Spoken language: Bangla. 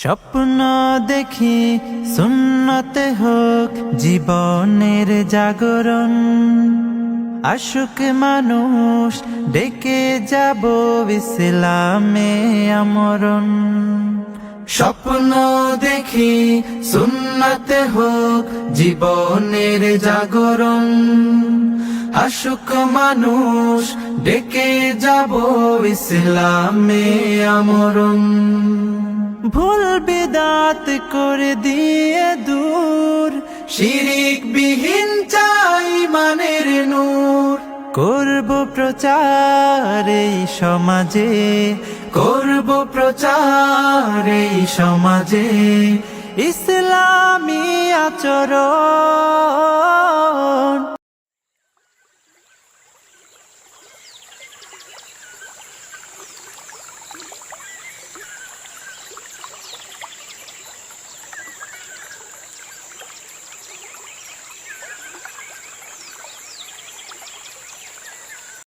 স্বপ্ন দেখি সুন্নতে হোক জীবনের জাগরণ, আশুক মানুষ ডেকে যাব ইসলামে আমরণ। স্বপ্ন দেখি সুন্নতে হোক জীবনের জাগরণ, আশুক মানুষ ডেকে যাব ইসলামে আমরণ। ভুল বিদাত করে দিয়ে দূর, শিরিক বিহীন চাই মানের নূর। করব প্রচার এই সমাজে, করব প্রচার এই সমাজে, ইসলামী আচরণ।